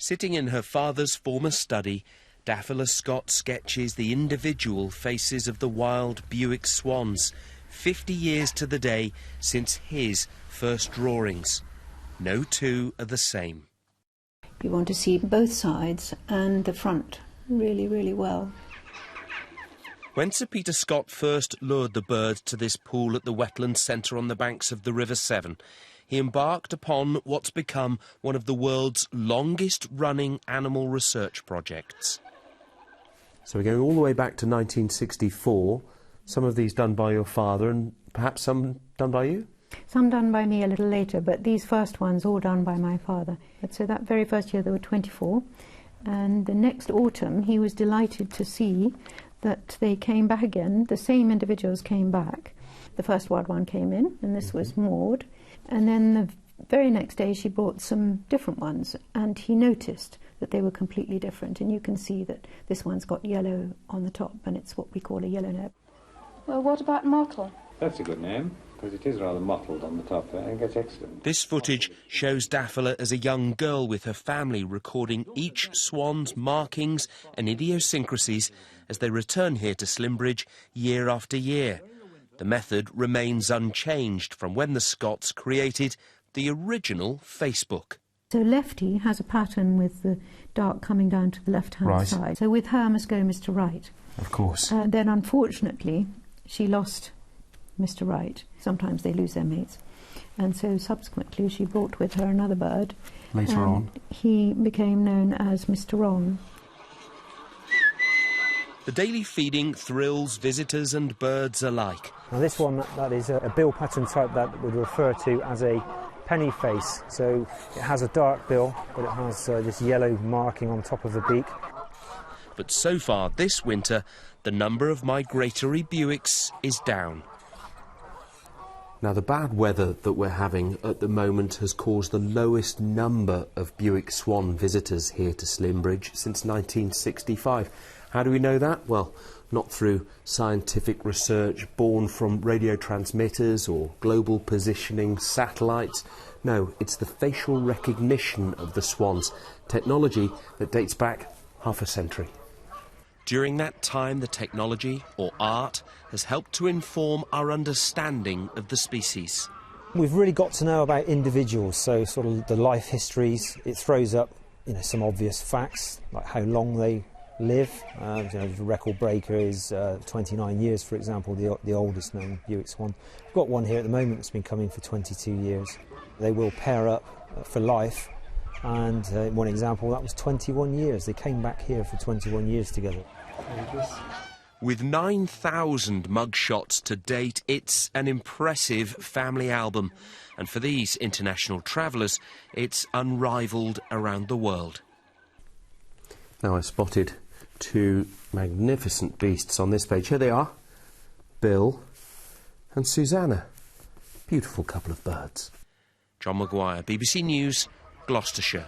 Sitting in her father's former study, Daphila Scott sketches the individual faces of the wild Bewick swans, 50 years to the day since his first drawings. No two are the same. You want to see both sides and the front really, really well. When Sir Peter Scott first lured the birds to this pool at the wetland centre on the banks of the River Severn, he embarked upon what's become one of the world's longest-running animal research projects. So we're going all the way back to 1964, some of these done by your father and perhaps some done by you? Some done by me a little later, but these first ones all done by my father. So that very first year there were 24, and the next autumn he was delighted to see that they came back again, the same individuals came back. The first wild one came in, and this was Maud, and then the very next day she brought some different ones, and he noticed that they were completely different, and you can see that this one's got yellow on the top, and it's what we call a yellow neb. Well, what about mottle? That's a good name, because it is rather mottled on the top there. I think that's excellent. This footage shows Daphila as a young girl with her family recording each swan's markings and idiosyncrasies as they return here to Slimbridge year after year. The method remains unchanged from when the Scotts created the original Facebook. So Lefty has a pattern with the dark coming down to the left-hand side. So with her I must go Mr. Right. Of course. Then unfortunately she lost Mr. Right. Sometimes they lose their mates. And so subsequently she brought with her another bird. Later on. He became known as Mr. Wrong. The daily feeding thrills visitors and birds alike. Now this one, that is a bill pattern type that would refer to as a penny face. So it has a dark bill, but it has this yellow marking on top of the beak. But so far this winter, the number of migratory Bewicks is down. Now, the bad weather that we're having at the moment has caused the lowest number of Bewick swan visitors here to Slimbridge since 1965. How do we know that? Well, not through scientific research born from radio transmitters or global positioning satellites. No, it's the facial recognition of the swans, technology that dates back half a century. During that time, the technology, or art, has helped to inform our understanding of the species. We've really got to know about individuals, so sort of the life histories. It throws up, some obvious facts, like how long they live. The record breaker is 29 years, for example, the oldest known Bewick swan. We've got one here at the moment that's been coming for 22 years. They will pair up for life, and one example, that was 21 years. They came back here for 21 years together. With 9,000 mugshots to date, it's an impressive family album. And for these international travellers, it's unrivalled around the world. Now, I spotted two magnificent beasts on this page. Here they are, Bill and Susanna. Beautiful couple of birds. John Maguire, BBC News, Gloucestershire.